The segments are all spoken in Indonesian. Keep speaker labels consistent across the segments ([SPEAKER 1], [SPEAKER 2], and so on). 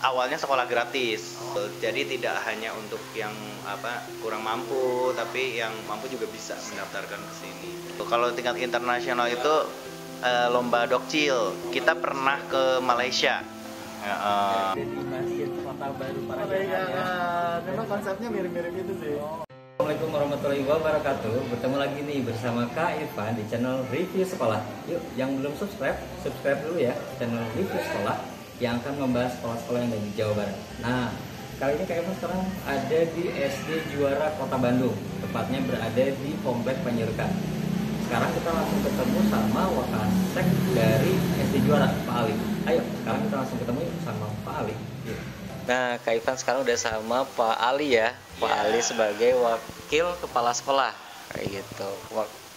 [SPEAKER 1] awalnya sekolah gratis. Jadi tidak hanya untuk yang kurang mampu, tapi yang mampu juga bisa mendaftarkan ke sini. Kalau tingkat internasional itu lomba dokcil. Kita pernah ke Malaysia.
[SPEAKER 2] Jadi Masjid Kota Baru Parahyangan ya.
[SPEAKER 3] Memang konsepnya mirip-mirip itu sih.
[SPEAKER 2] Assalamualaikum warahmatullahi wabarakatuh. Bertemu lagi nih bersama Kak Irfan di channel Review Sekolah. Yuk, yang belum subscribe dulu ya channel Review Sekolah yang akan membahas sekolah-sekolah yang ada di Jawa Barat. Nah, kali ini Kak Irfan sekarang ada di SD Juara Kota Bandung, tepatnya berada di Komplek Panjaitan. Sekarang kita langsung ketemu sama Wakasek dari SD Juara, Pak Ali. Ayo, sekarang kita langsung ketemu sama Pak Ali. Yuk. Nah, Kak Irfan sekarang udah sama Pak Ali ya. Pak Ali sebagai wakil kepala sekolah kayak gitu.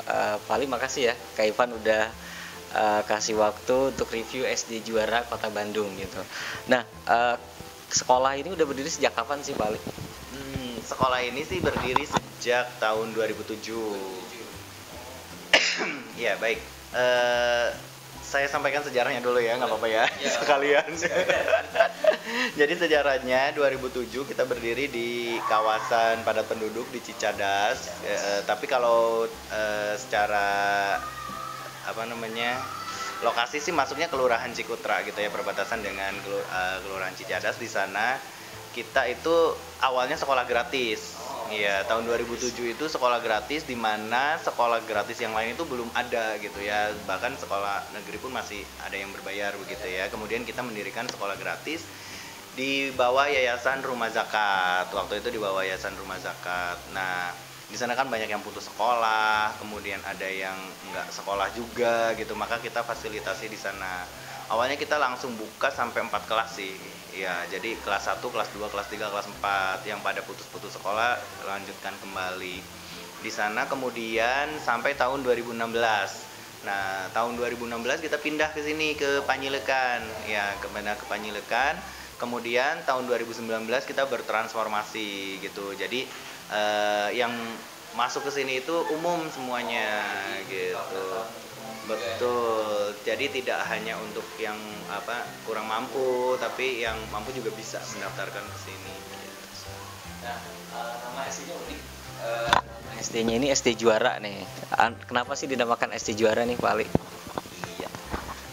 [SPEAKER 2] Pak Ali makasih ya, Kak Irfan udah kasih waktu untuk review SD Juara Kota Bandung gitu. Nah, sekolah ini udah berdiri sejak kapan sih Pak Ali?
[SPEAKER 1] Sekolah ini sih berdiri sejak tahun 2007. Ya baik. Saya sampaikan sejarahnya dulu ya, nggak apa-apa ya, sekalian. Jadi sejarahnya 2007 kita berdiri di kawasan padat penduduk di Cicadas. Tapi kalau secara lokasi sih masuknya Kelurahan Cikutra gitu ya, perbatasan dengan Kelurahan Cicadas. Di sana kita itu awalnya sekolah gratis. Iya, tahun 2007 itu sekolah gratis, di mana sekolah gratis yang lain itu belum ada gitu ya. Bahkan sekolah negeri pun masih ada yang berbayar begitu ya. Kemudian kita mendirikan sekolah gratis di bawah Yayasan Rumah Zakat. Waktu itu di bawah Yayasan Rumah Zakat. Nah, di sana kan banyak yang putus sekolah, kemudian ada yang nggak sekolah juga gitu. Maka kita fasilitasi di sana. Awalnya kita langsung buka sampai 4 kelas sih. Ya, jadi kelas 1, kelas 2, kelas 3, kelas 4 yang pada putus-putus sekolah lanjutkan kembali. Di sana kemudian sampai tahun 2016. Nah, tahun 2016 kita pindah ke sini ke Panjilekan. Ya, ke Panjilekan. Kemudian tahun 2019 kita bertransformasi gitu. Jadi yang masuk ke sini itu umum semuanya gitu. Betul. Jadi tidak hanya untuk yang kurang mampu, tapi yang mampu juga bisa mendaftarkan ke sini.
[SPEAKER 2] Nah, nama SD-nya unik. SD-nya ini SD Juara nih. Kenapa sih dinamakan SD Juara nih Pak Ali?
[SPEAKER 1] Iya.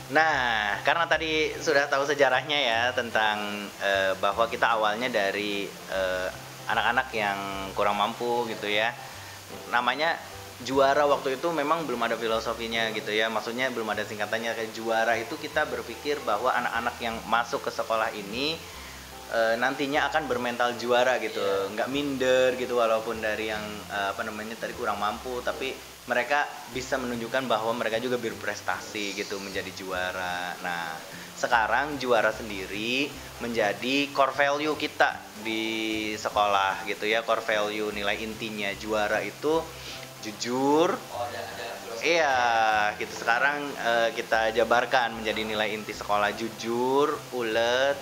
[SPEAKER 1] Nah, karena tadi sudah tahu sejarahnya ya tentang bahwa kita awalnya dari anak-anak yang kurang mampu gitu ya. Namanya Juara waktu itu memang belum ada filosofinya gitu ya, maksudnya belum ada singkatannya. Kayak Juara itu kita berpikir bahwa anak-anak yang masuk ke sekolah ini nantinya akan bermental juara gitu, nggak minder gitu, walaupun dari yang tadi kurang mampu, tapi mereka bisa menunjukkan bahwa mereka juga berprestasi gitu, menjadi juara. Nah, sekarang Juara sendiri menjadi core value kita di sekolah gitu ya, core value nilai intinya Juara itu jujur. Iya, gitu. Sekarang kita jabarkan menjadi nilai inti sekolah: jujur, ulet,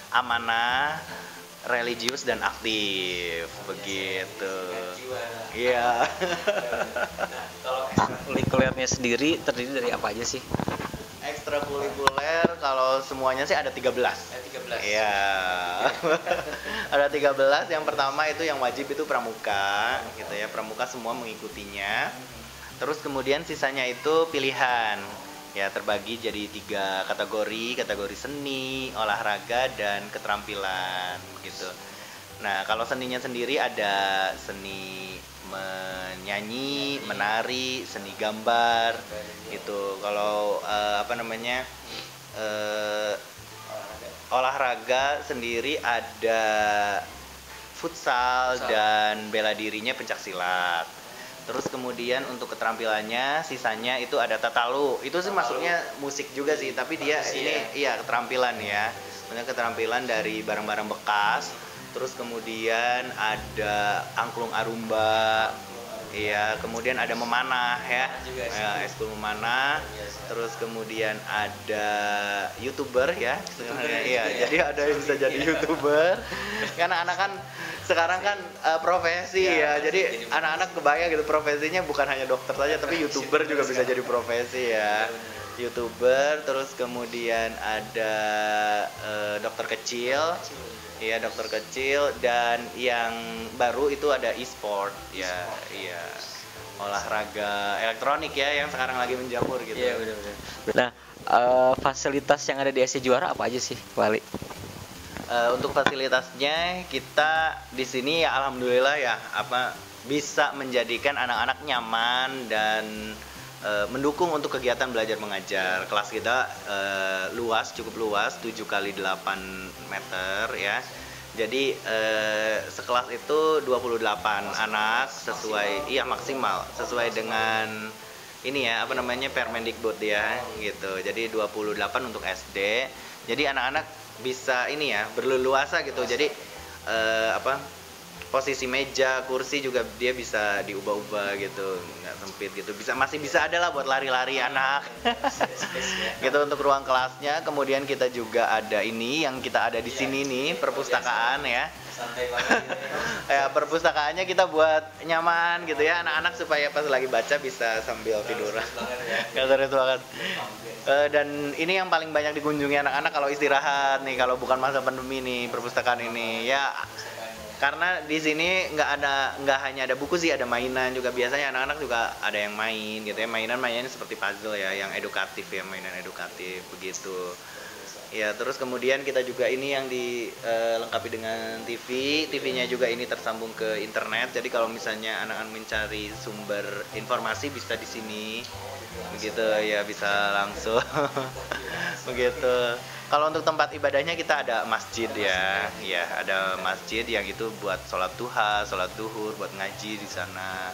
[SPEAKER 1] amanah, religius, dan aktif. Begitu. Iya.
[SPEAKER 2] Kalau ekstrakurikulernya sendiri terdiri dari apa aja sih?
[SPEAKER 1] Ekstrakurikuler kalau semuanya sih ada 13.
[SPEAKER 2] 13.
[SPEAKER 1] Iya. Ada 13. Yang pertama itu yang wajib itu pramuka gitu ya. Pramuka semua mengikutinya. Terus kemudian sisanya itu pilihan. Ya, terbagi jadi 3 kategori seni, olahraga, dan keterampilan gitu. Nah, kalau seninya sendiri ada seni menyanyi, menari, seni gambar gitu. Kalau olahraga sendiri ada futsal dan bela dirinya pencaksilat. Terus kemudian untuk keterampilannya sisanya itu ada tatalu. Itu sih masuknya musik juga sih, tapi dia ini keterampilan ya. Banyak keterampilan dari barang-barang bekas. Terus kemudian ada angklung arumba. Iya, kemudian ada memanah ya. Eskul memanah. Terus kemudian ada YouTuber ya. Iya, jadi ada yang bisa jadi YouTuber. Karena anak kan sekarang kan profesi ya. Jadi anak-anak kebayang gitu, profesinya bukan hanya dokter saja, tapi YouTuber juga bisa jadi profesi ya. YouTuber, terus kemudian ada dokter kecil. Iya, dokter kecil, dan yang baru itu ada e-sport. Ya, iya. Olahraga elektronik ya yang sekarang lagi menjamur gitu.
[SPEAKER 4] Iya, benar-benar. Nah, fasilitas yang ada di SC Juara apa aja sih, Wali?
[SPEAKER 1] Untuk fasilitasnya kita di sini ya alhamdulillah ya bisa menjadikan anak-anak nyaman dan mendukung untuk kegiatan belajar mengajar. Kelas kita cukup luas, 7 kali 8 meter ya. Jadi sekelas itu 28 anak maksimal sesuai dengan Permendikbud ya gitu. Jadi 28 untuk SD. Jadi anak-anak bisa berleluasa gitu. Jadi posisi meja, kursi juga dia bisa diubah-ubah gitu, nggak sempit gitu. Masih bisa ada lah buat lari-lari anak. Gitu untuk ruang kelasnya. Kemudian kita juga ada yang kita ada di sini nih, perpustakaan ya. Ya, perpustakaannya kita buat nyaman gitu ya, anak-anak supaya pas lagi baca bisa sambil tiduran. Serius banget. Dan ini yang paling banyak dikunjungi anak-anak kalau istirahat nih, kalau bukan masa pandemi nih, perpustakaan ini ya. Karena di sini nggak hanya ada buku sih, ada mainan juga. Biasanya anak-anak juga ada yang main gitu ya, mainan seperti puzzle ya, yang edukatif ya, mainan edukatif begitu. Ya, terus kemudian kita juga ini yang dilengkapi dengan TV-nya juga ini tersambung ke internet. Jadi kalau misalnya anak-anak mencari sumber informasi bisa di sini. Begitu ya, bisa langsung. Begitu. Kalau untuk tempat ibadahnya kita ada masjid ya. Ya, ada masjid yang itu buat sholat duha, sholat duhur, buat ngaji di sana.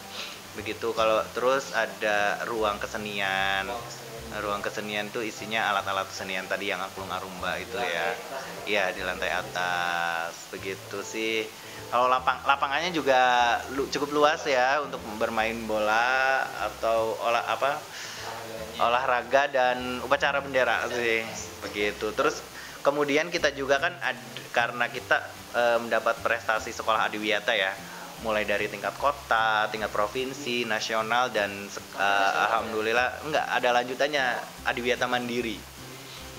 [SPEAKER 1] Begitu. Kalau terus ada ruang kesenian. Ruang kesenian itu isinya alat-alat kesenian tadi yang angklung arumba itu ya. Iya, di lantai atas. Begitu sih. Kalau lapangannya juga cukup luas ya untuk bermain bola atau olahraga dan upacara bendera sih. Begitu. Terus kemudian kita juga kan karena kita mendapat prestasi sekolah adiwiyata ya. Mulai dari tingkat kota, tingkat provinsi, nasional, dan alhamdulillah ada lanjutannya adiwiyata mandiri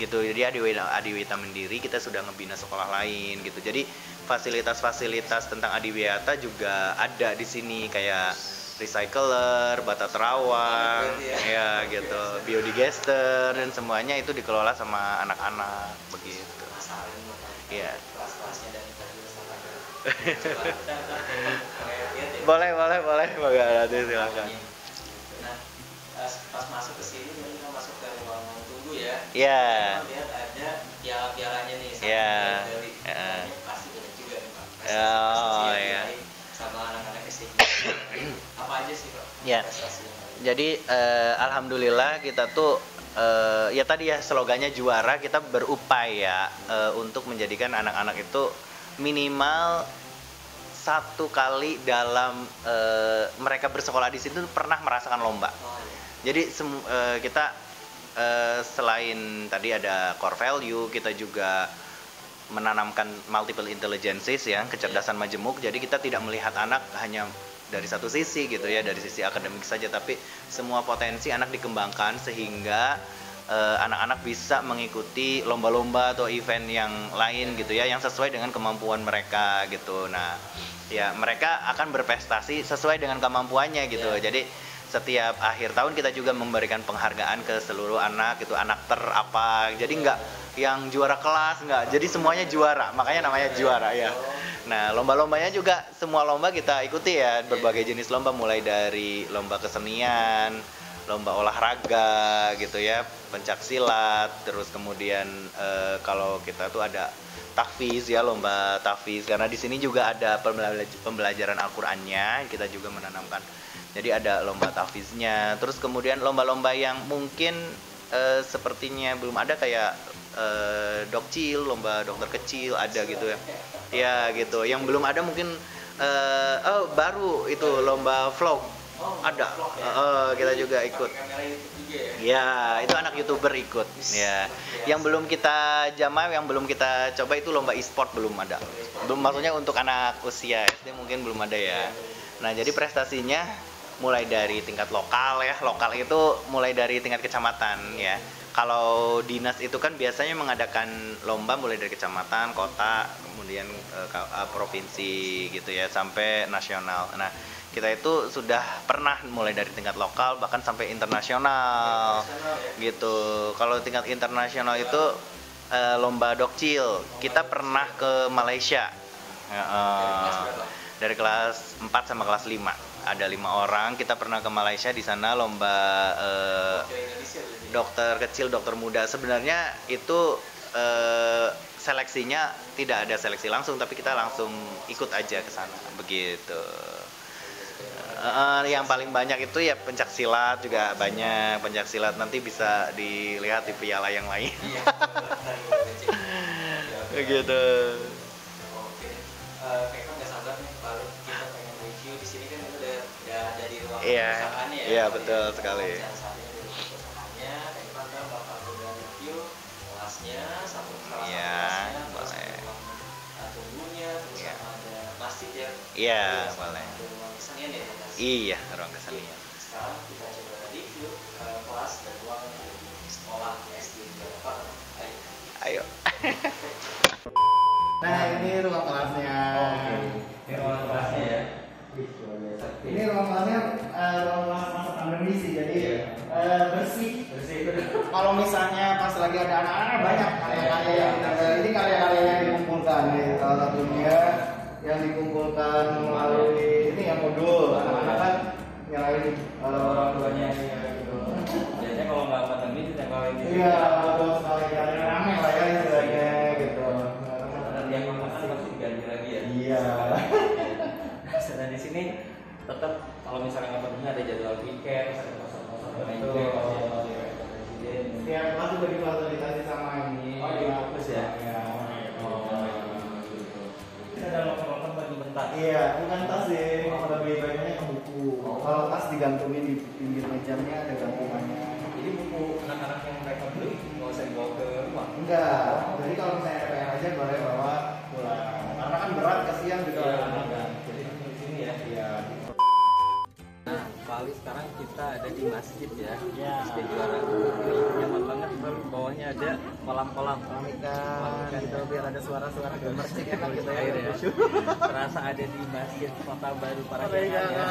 [SPEAKER 1] gitu. Jadi adiwiyata mandiri kita sudah ngebina sekolah lain gitu. Jadi fasilitas-fasilitas tentang adiwiyata juga ada di sini, kayak recycler, bata terawang ya gitu, biodigester, dan semuanya itu dikelola sama anak-anak begitu. Iya. boleh nanti silakan.
[SPEAKER 4] Nah, pas masuk ke sini kita masuk ke ruang tunggu ya.
[SPEAKER 1] Iya.
[SPEAKER 4] Lihat ada piala-pialanya nih.
[SPEAKER 1] Iya.
[SPEAKER 4] Pasti banyak juga nih Pak.
[SPEAKER 1] Oh iya.
[SPEAKER 4] Sama anak-anak SD. Apa aja sih Pak?
[SPEAKER 1] Ya. Jadi alhamdulillah kita tuh ya tadi ya slogannya juara, kita berupaya untuk menjadikan anak-anak itu minimal 1 kali dalam mereka bersekolah di situ pernah merasakan lomba. Jadi kita selain tadi ada core value, kita juga menanamkan multiple intelligences ya, kecerdasan majemuk. Jadi kita tidak melihat anak hanya dari satu sisi gitu ya, dari sisi akademik saja, tapi semua potensi anak dikembangkan sehingga anak-anak bisa mengikuti lomba-lomba atau event yang lain gitu ya, yang sesuai dengan kemampuan mereka gitu. Nah, ya mereka akan berprestasi sesuai dengan kemampuannya gitu. Jadi setiap akhir tahun kita juga memberikan penghargaan ke seluruh anak gitu, anak terapa. Jadi nggak yang juara kelas, nggak. Jadi semuanya juara, makanya namanya juara ya. Nah, lomba-lombanya juga semua lomba kita ikuti ya, berbagai jenis lomba, mulai dari lomba kesenian, lomba olahraga gitu ya, pencak silat, terus kemudian kalau kita tuh ada tahfiz ya, lomba tahfiz, karena di sini juga ada pembelajaran Al-Qur'annya, kita juga menanamkan. Jadi ada lomba tahfiznya, terus kemudian lomba-lomba yang mungkin sepertinya belum ada, kayak dokcil, lomba dokter kecil ada gitu ya. Ya gitu. Yang belum ada mungkin baru itu lomba vlog. Ada. Kita juga ikut. Ya, itu anak YouTuber ikut. Ya. Yang belum kita jamah, yang belum kita coba itu lomba e-sport belum ada. Belum, maksudnya untuk anak usia SD mungkin belum ada ya. Nah, jadi prestasinya mulai dari tingkat lokal ya. Lokal itu mulai dari tingkat kecamatan ya. Kalau dinas itu kan biasanya mengadakan lomba mulai dari kecamatan, kota, kemudian provinsi gitu ya, sampai nasional. Nah, kita itu sudah pernah mulai dari tingkat lokal bahkan sampai internasional gitu. Kalau tingkat internasional itu lomba dokcil. Kita pernah ke Malaysia. Dari kelas 4 sama kelas 5. Ada 5 orang, kita pernah ke Malaysia, di sana lomba dokter kecil, dokter muda. Sebenarnya itu seleksinya tidak ada seleksi langsung, tapi kita langsung ikut aja ke sana begitu. Yang paling banyak itu ya pencak silat juga banyak. Pencak silat nanti bisa dilihat di piala yang lain. Begitu.
[SPEAKER 4] Oke. Kayaknya nggak sabar nih, balik kita pengen review di sini kan udah ada di ruang
[SPEAKER 1] Iya,
[SPEAKER 4] perusahaannya ya.
[SPEAKER 1] iya betul sekali.
[SPEAKER 4] Perusahaannya di ruang perusahaannya, Kak Ivan bakal udah review kelasnya, satu salah
[SPEAKER 1] Iya,
[SPEAKER 4] satu kelasnya, terus
[SPEAKER 1] boleh.
[SPEAKER 4] ada ruang tunggunya, terus
[SPEAKER 1] Iya.
[SPEAKER 4] sama ada masjid ya.
[SPEAKER 1] Iya,
[SPEAKER 4] Sama
[SPEAKER 1] boleh.
[SPEAKER 4] ada ruang kesenian ya. Mas?
[SPEAKER 1] Iya, ruang kesenian.
[SPEAKER 4] Sekarang kita coba review kelas dan ruang di sekolah SD Bapak. Ayo.
[SPEAKER 1] Ayo.
[SPEAKER 3] Nah, ini ruang kelasnya.
[SPEAKER 2] Ini ruang kelasnya ya.
[SPEAKER 3] Ini ruang kelasnya ruang kelas masa pandemi sih, jadi bersih. Kalau misalnya pas lagi ada anak-anak banyak karya-karya yang ini karya-karya yang dikumpulkan nih. Salah satunya yang dikumpulkan melalui ini ya modul. Anak-anak kan nyalain
[SPEAKER 2] Orang tuanya gitu. Biasanya kalau nggak pandemi ditempelin di sini.
[SPEAKER 3] iya modul sekali karya rame lah ya istilahnya gitu.
[SPEAKER 2] Dan yang makan pasti diganti lagi ya.
[SPEAKER 3] Iya.
[SPEAKER 2] Dan di sini tetap kalau misalnya nggak pandemi ada jadwal piket, ada kosong-kosong meja, pasti ada presiden.
[SPEAKER 3] Setiap kelas juga difasilitasi sama ini.
[SPEAKER 2] Oh, iya, fokus ya.
[SPEAKER 3] Iya.
[SPEAKER 2] Ini ada loker-loker baju bentar.
[SPEAKER 3] Iya, bukan tas sih. Lebih banyaknya ke buku. Kalau tas digantungin di pinggir mejanya ada gantungannya.
[SPEAKER 2] Jadi buku anak-anak yang mereka beli nggak usah dibawa ke rumah.
[SPEAKER 3] Enggak. Jadi kalau misalnya pengen aja boleh bawa pulang. Karena kan berat kasihan juga
[SPEAKER 2] Iya,
[SPEAKER 3] anak kan.
[SPEAKER 2] jadi di sini ya.
[SPEAKER 3] Iya.
[SPEAKER 2] Nah, Bali sekarang kita ada di masjid ya.
[SPEAKER 3] Ya.
[SPEAKER 2] Masjid Juara. Ini nyaman banget. Bawahnya ada kolam-kolam.
[SPEAKER 3] Pamitan gitu biar ada suara-suara gemersik enak gitu ya.
[SPEAKER 2] Air ya. Terasa ada di Masjid Kota Baru Parahyangan ya.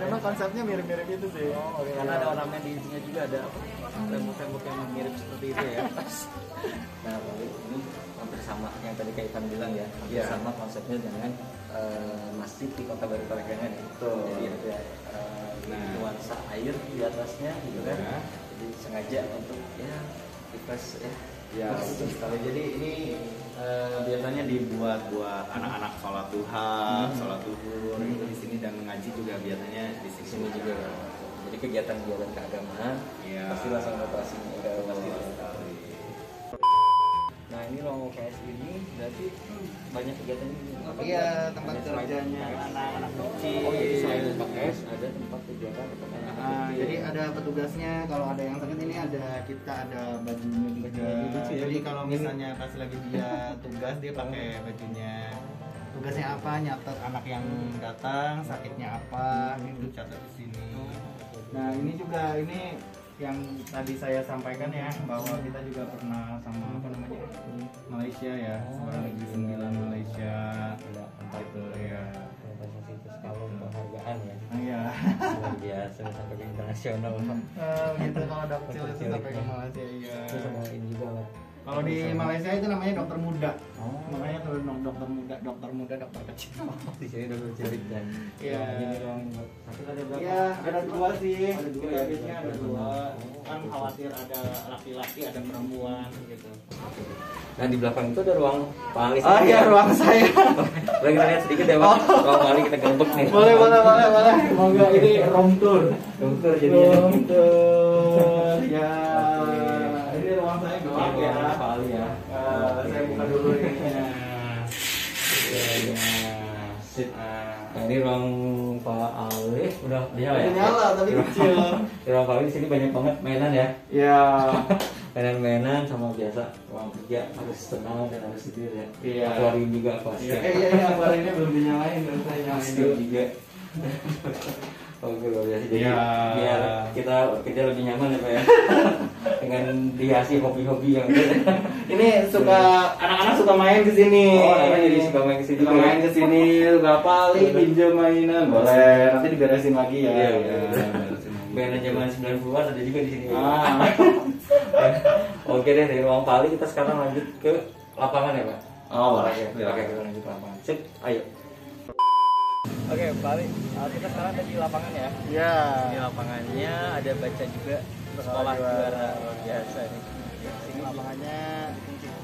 [SPEAKER 3] Memang konsepnya mirip-mirip itu sih.
[SPEAKER 2] Karena ada ornamen di isinya juga ada tembok-tembok yang mirip seperti itu ya. Nah, Bali ini hampir sama yang tadi Kak Ivan bilang ya. Hampir
[SPEAKER 3] Iya.
[SPEAKER 2] sama konsepnya dengan masjid di Kota Baru Parahyangan ya.
[SPEAKER 3] Betul.
[SPEAKER 2] Jadi ada nuansa air di atasnya gitu kan. Jadi sengaja untuk ya refresh ya.
[SPEAKER 1] Ya, betul sekali. Jadi ini biasanya dibuat buat anak-anak sholat duha, sholat zuhur itu di sini, dan ngaji juga biasanya di
[SPEAKER 2] Di
[SPEAKER 1] sini.
[SPEAKER 2] sini juga. Jadi kegiatan-kegiatan keagamaan
[SPEAKER 1] Iya.
[SPEAKER 2] pasti langsung operasinya udah
[SPEAKER 1] Pasti
[SPEAKER 2] awal.
[SPEAKER 1] sekali.
[SPEAKER 2] Nah, ini ruang UKS ini berarti banyak kegiatan ini.
[SPEAKER 3] Iya, tempat
[SPEAKER 2] Ada selain
[SPEAKER 3] kerjanya
[SPEAKER 2] UKS.
[SPEAKER 3] anak-anak dokcil.
[SPEAKER 2] Oh, jadi selain UKS ada tempat kegiatan untuk anak-anak
[SPEAKER 3] Nah,
[SPEAKER 2] kecil.
[SPEAKER 3] jadi ada petugasnya, kalau ada yang sakit ini ada kita ada bajunya juga.
[SPEAKER 2] Bajunya lucu ya.
[SPEAKER 3] Jadi kalau misalnya pas lagi dia tugas dia pakai bajunya. Tugasnya apa? Nyatet anak yang datang, sakitnya apa, itu catat di sini. Nah, ini juga ini yang tadi saya sampaikan ya, bahwa kita juga pernah sama apa namanya Malaysia ya, seorang Negeri 9 Malaysia. Entah itu ya.
[SPEAKER 2] Kalau penghargaan ya.
[SPEAKER 3] Iya.
[SPEAKER 2] Luar biasa sampai ke internasional.
[SPEAKER 3] Gitu kalau dokter itu sampai ke Malaysia iya.
[SPEAKER 2] Itu sama ini juga lah.
[SPEAKER 3] Kalau di Malaysia itu namanya dokter muda.
[SPEAKER 2] Oh.
[SPEAKER 3] Makanya tuh dokter muda, dokter kecil.
[SPEAKER 2] Di sini udah cilik dan
[SPEAKER 3] Iya.
[SPEAKER 2] Ini ruang satu ada berapa?
[SPEAKER 3] Iya, ada dua sih.
[SPEAKER 2] Ada dua
[SPEAKER 3] Iya,
[SPEAKER 2] ya?
[SPEAKER 3] biasanya ada dua. Kan khawatir ada laki-laki, ada perempuan gitu.
[SPEAKER 2] Nah, di belakang itu ada ruang Pak Ali.
[SPEAKER 3] Oh iya, ruang saya.
[SPEAKER 2] Boleh kita lihat sedikit ya, Pak. Ruang Pak Ali kita gembek nih.
[SPEAKER 3] boleh. Semoga ini room tour.
[SPEAKER 2] Room tour jadinya.
[SPEAKER 3] Room tour. Ya. Ini ruang saya doang
[SPEAKER 2] Iya,
[SPEAKER 3] ya.
[SPEAKER 2] Pak Ali ya.
[SPEAKER 3] Saya buka dulu ininya.
[SPEAKER 2] Sip. Nah, ini ruang Pak Ali udah nyala ya?
[SPEAKER 3] Udah nyala, tapi kecil.
[SPEAKER 2] Di ruang Pak Ali sini banyak banget mainan ya.
[SPEAKER 3] Ya.
[SPEAKER 2] Mainan-mainan sama biasa ruang kerja harus tenang dan harus tidur ya.
[SPEAKER 3] Iya.
[SPEAKER 2] Akuarium juga pasti.
[SPEAKER 3] Iya, akuariumnya belum dinyalain, belum saya nyalain
[SPEAKER 2] Studio juga. Oke, luar biasa. Jadi
[SPEAKER 3] Ya.
[SPEAKER 2] biar kita kerja lebih nyaman ya Pak ya. Dengan dihiasi hobi-hobi yang
[SPEAKER 3] Ini suka anak-anak suka main ke sini.
[SPEAKER 2] Oh, anak-anak jadi suka main ke sini.
[SPEAKER 3] Suka main ke sini, suka paling pinjam mainan. Boleh, nanti diberesin lagi ya.
[SPEAKER 2] Iya,
[SPEAKER 3] Ya,
[SPEAKER 2] iya.
[SPEAKER 3] beresin lagi.
[SPEAKER 2] mainan zaman 90-an ada juga di sini.
[SPEAKER 3] Ah.
[SPEAKER 2] Oke deh, dari ruang Pali kita sekarang lanjut ke lapangan ya Pak.
[SPEAKER 3] Oh, boleh.
[SPEAKER 2] Oke, kita lanjut ke lapangan. Sip, ayo. Oke, Pali, kita sekarang ada di lapangan ya.
[SPEAKER 3] Ya.
[SPEAKER 2] Di lapangannya ada baca juga sekolah juara luar biasa nih.
[SPEAKER 3] Ini lapangannya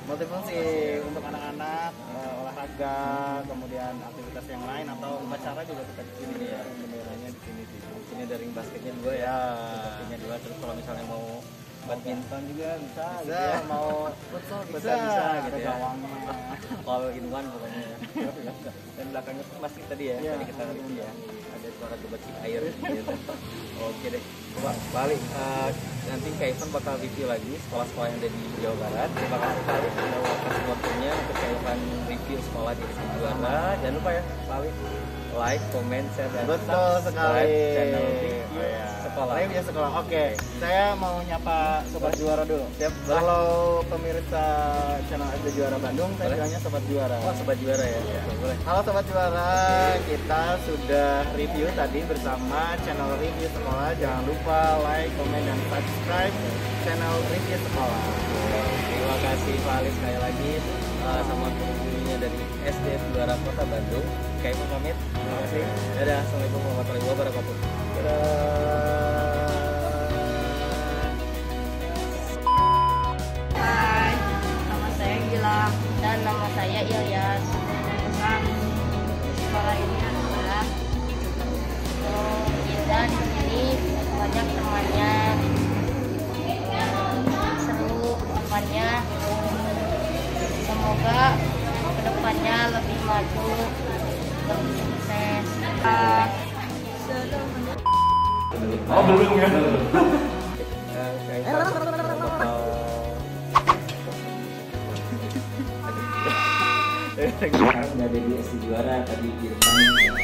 [SPEAKER 3] multifungsi untuk anak-anak, olahraga, kemudian aktivitas yang lain atau upacara juga kita di sini ya. Benderanya di sini sih.
[SPEAKER 2] Sini ada ring basketnya 2 ya. Basketnya 2, terus kalau misalnya mau badminton juga bisa, gitu
[SPEAKER 3] Bisa,
[SPEAKER 2] ya.
[SPEAKER 3] mau futsal
[SPEAKER 2] Bisa gitu
[SPEAKER 3] ada
[SPEAKER 2] ya.
[SPEAKER 3] gawangnya.
[SPEAKER 2] All in one pokoknya ya. Dan belakangnya tuh masih tadi ya,
[SPEAKER 3] Iya.
[SPEAKER 2] tadi kita lihat ya. Ada suara gebacik air gitu. Oke deh. Pak Pali, nanti Kak Ivan bakal review lagi sekolah-sekolah yang ada di Jawa Barat. Terima kasih Pali sudah waktu waktunya untuk Kak Ivan review sekolah di Rizky Juara. Jangan lupa ya Pali, like, comment, share, dan
[SPEAKER 3] Betul sekali.
[SPEAKER 2] channel review
[SPEAKER 3] Oh, iya.
[SPEAKER 2] sekolah.
[SPEAKER 3] Review sekolah. Oke, saya mau nyapa Sobat Juara dulu.
[SPEAKER 2] Siap, boleh.
[SPEAKER 3] Kalau pemirsa channel SD Juara Bandung, saya
[SPEAKER 2] Boleh.
[SPEAKER 3] bilangnya Sobat Juara.
[SPEAKER 2] Oh, Sobat Juara ya. Oke, boleh.
[SPEAKER 3] Halo Sobat Juara, kita sudah review tadi bersama channel review sekolah. Jangan lupa like, komen, dan subscribe channel review sekolah.
[SPEAKER 2] Terima kasih Pak Ali sekali lagi sama guru-gurunya dari SD Juara Kota Bandung. Kak Ivan pamit. Terima kasih. Dadah. Assalamualaikum warahmatullahi wabarakatuh.
[SPEAKER 5] Hai, nama saya Gilang dan nama saya Ilyas. Pesan sekolah ini adalah indah di sini, banyak temannya, seru temannya. Semoga kedepannya lebih maju, lebih sukses.
[SPEAKER 3] Oh belum ya?
[SPEAKER 2] Kak Ivan bakal sekarang udah ada di SD Juara tadi di depan